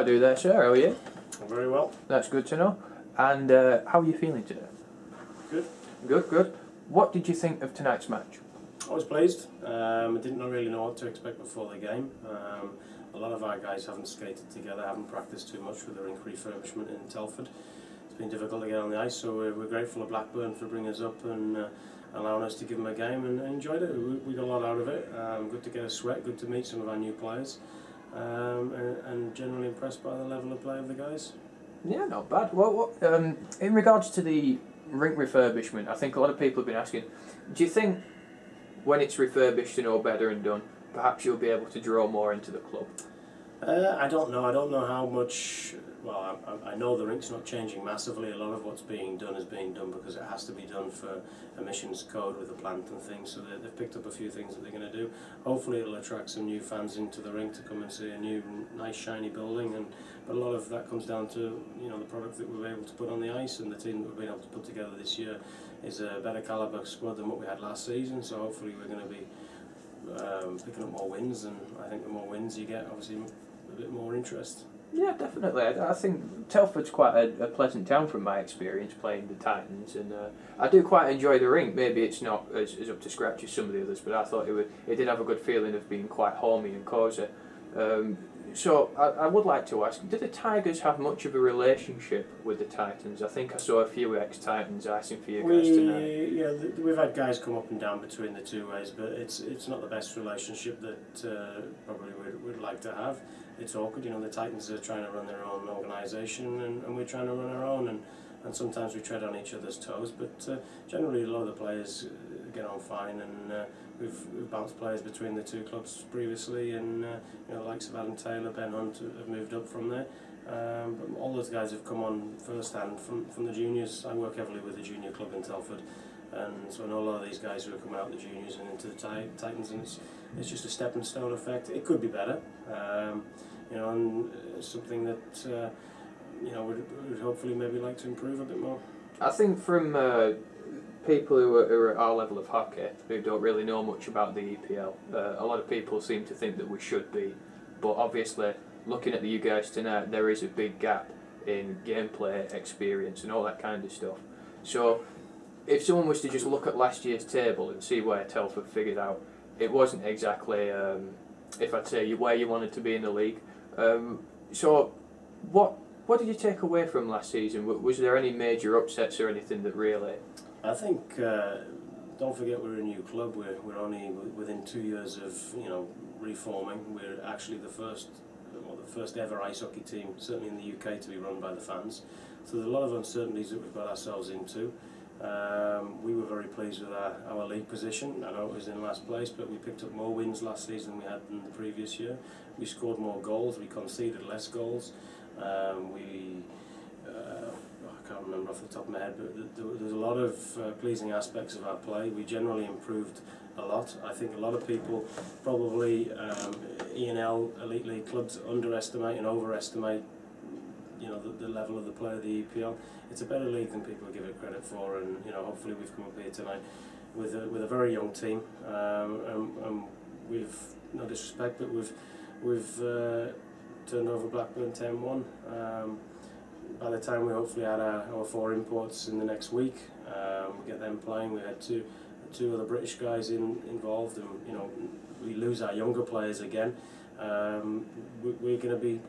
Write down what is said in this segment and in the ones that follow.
do there, sir. How are you? I'm very well. That's good to know. And how are you feeling today? Good. Good, good. What did you think of tonight's match? I was pleased. I didn't really know what to expect before the game. A lot of our guys haven't skated together, haven't practiced too much with the rink refurbishment in Telford. It's been difficult to get on the ice, so we're grateful to Blackburn for bringing us up and allowing us to give them a game, and enjoyed it. We got a lot out of it. Good to get a sweat, good to meet some of our new players, and generally impressed by the level of play of the guys. Yeah, not bad. Well, in regards to the rink refurbishment, I think a lot of people have been asking, do you think when it's refurbished and all better and done, perhaps you'll be able to draw more into the club? I don't know. I don't know how much. Well, I know the rink's not changing massively. A lot of what's being done is being done because it has to be done for emissions code with the plant and things. So they've picked up a few things that they're going to do. Hopefully, it'll attract some new fans into the rink to come and see a new, nice, shiny building. But a lot of that comes down to the product that we were able to put on the ice, and the team that we've been able to put together this year is a better calibre squad than what we had last season. So hopefully, we're going to be picking up more wins, and I think the more wins you get, obviously, a bit more interest. Yeah, definitely. I think Telford's quite a pleasant town from my experience playing the Titans, and I do quite enjoy the rink. Maybe it's not as up to scratch as some of the others, but I thought it did have a good feeling of being quite homey and cosy. So I would like to ask, do the Tigers have much of a relationship with the Titans? I think I saw a few ex-Titans icing for you guys tonight. Yeah, we've had guys come up and down between the two ways, but it's not the best relationship that probably we'd like to have. It's awkward, the Titans are trying to run their own organisation, and we're trying to run our own, and sometimes we tread on each other's toes, but generally a lot of the players get on fine, and we've bounced players between the two clubs previously, and the likes of Adam Taylor, Ben Hunt have moved up from there. But all those guys have come on first hand from the juniors. I work heavily with the junior club in Telford, and so I know a lot of these guys who are coming out the juniors and into the Titans, and it's just a stepping stone effect. It could be better, and something that we'd hopefully maybe like to improve a bit more. I think from people who are at our level of hockey, who don't really know much about the EPL, a lot of people seem to think that we should be, but obviously looking at you guys tonight, there is a big gap in gameplay, experience and all that kind of stuff. So if someone was to just look at last year's table and see where Telford figured out, it wasn't exactly, if I'd say, where you wanted to be in the league. So what did you take away from last season? Was there any major upsets or anything that really... I think, don't forget we're a new club. We're only within 2 years of reforming. We're actually the first ever ice hockey team, certainly in the UK, to be run by the fans. So there's a lot of uncertainties that we've got ourselves into. We were very pleased with our league position. I know it was in last place, but we picked up more wins last season than we had in the previous year. We scored more goals. We conceded less goals. I can't remember off the top of my head, but there's a lot of pleasing aspects of our play. We generally improved a lot. I think a lot of people, probably E&L Elite League clubs, underestimate and overestimate the level of the play of the EPL. It's a better league than people give it credit for, and hopefully we've come up here tonight with a very young team, and we've, no disrespect, but we've turned over Blackburn 10-1. By the time we hopefully had our 4 imports in the next week, we get them playing. We had two other British guys involved, and we lose our younger players again. We're going to be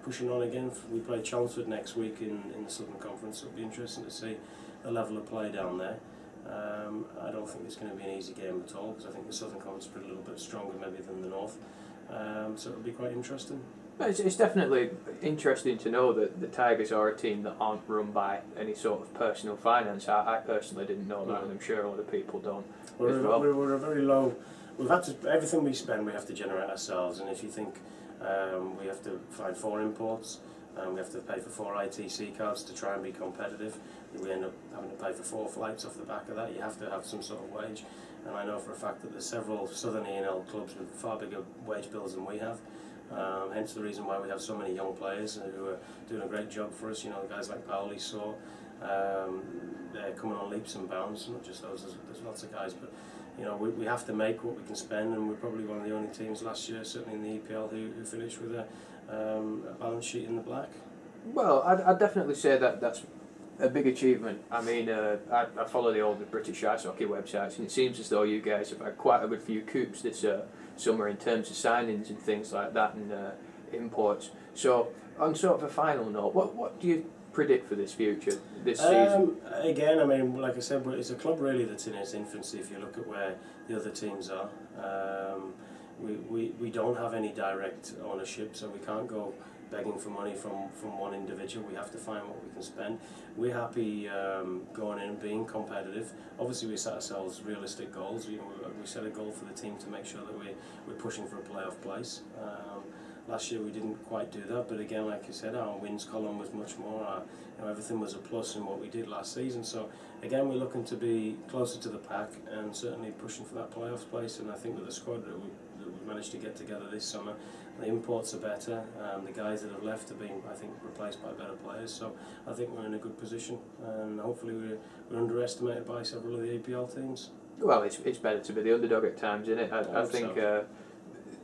pushing on again. We play Chelmsford next week in the Southern Conference, so it'll be interesting to see the level of play down there. I don't think it's going to be an easy game at all, because I think the Southern Conference is a little bit stronger maybe than the North, so it'll be quite interesting. It's definitely interesting to know that the Tigers are a team that aren't run by any sort of personal finance. I personally didn't know that, and I'm sure a lot of people don't. We're a very low. We've had to, everything we spend, we have to generate ourselves, and if you think we have to find 4 imports, we have to pay for 4 ITC cards to try and be competitive. We end up having to pay for 4 flights off the back of that. You have to have some sort of wage, and I know for a fact that there's several Southern E&L clubs with far bigger wage bills than we have. Hence the reason why we have so many young players who are doing a great job for us. The guys like Paoli saw, they're coming on leaps and bounds. Not just those. There's lots of guys, but we have to make what we can spend, and we're probably one of the only teams last year, certainly in the EPL, who finished with a balance sheet in the black. Well, I'd definitely say that that's a big achievement. I mean, I follow the older British ice hockey websites, and it seems as though you guys have had quite a good few coups this summer in terms of signings and things like that, and imports. So, on sort of a final note, what do you predict for this future, this season? Again, I mean, like I said, it's a club really that's in its infancy if you look at where the other teams are. We don't have any direct ownership, so we can't go begging for money from one individual. We have to find what we can spend. We're happy going in and being competitive. Obviously, we set ourselves realistic goals. You know, we set a goal for the team to make sure that we're pushing for a playoff place. Last year we didn't quite do that, but again, like you said, our wins column was much more. You know, everything was a plus in what we did last season. So again, we're looking to be closer to the pack and certainly pushing for that playoff place. And I think with the squad that we've managed to get together this summer, the imports are better. The guys that have left are being, I think, replaced by better players. So I think we're in a good position, and hopefully we're underestimated by several of the EPL teams. Well, it's better to be the underdog at times, isn't it? I think. So.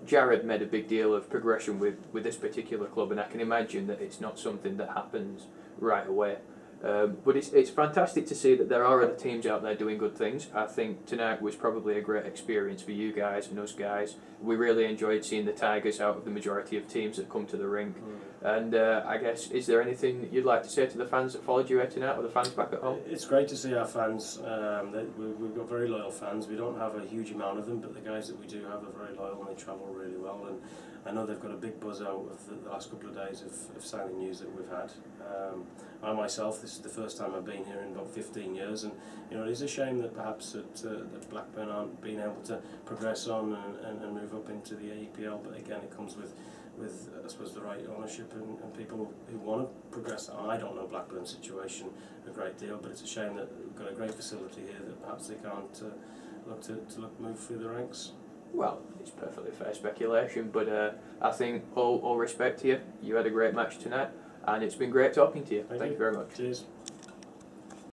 Jared made a big deal of progression with this particular club, and I can imagine that it's not something that happens right away. But it's fantastic to see that there are other teams out there doing good things. I think tonight was probably a great experience for you guys and us guys. We really enjoyed seeing the Tigers out of the majority of teams that come to the rink. And I guess, is there anything that you'd like to say to the fans that followed you here tonight, or the fans back at home? It's great to see our fans. We've got very loyal fans. We don't have a huge amount of them, but the guys that we do have are very loyal and they travel really well. And I know they've got a big buzz out of the last couple of days of signing news that we've had. I myself, this is the first time I've been here in about 15 years, and you know, it is a shame that perhaps that Blackburn aren't being able to progress on and move up into the EPL. But again, it comes with I suppose the right ownership and people who want to progress. I don't know Blackburn's situation a great deal, but it's a shame that we've got a great facility here that perhaps they can't look to move through the ranks. Well, it's perfectly fair speculation, but I think all respect to you. You had a great match tonight, and it's been great talking to you. Thank you very much. Cheers.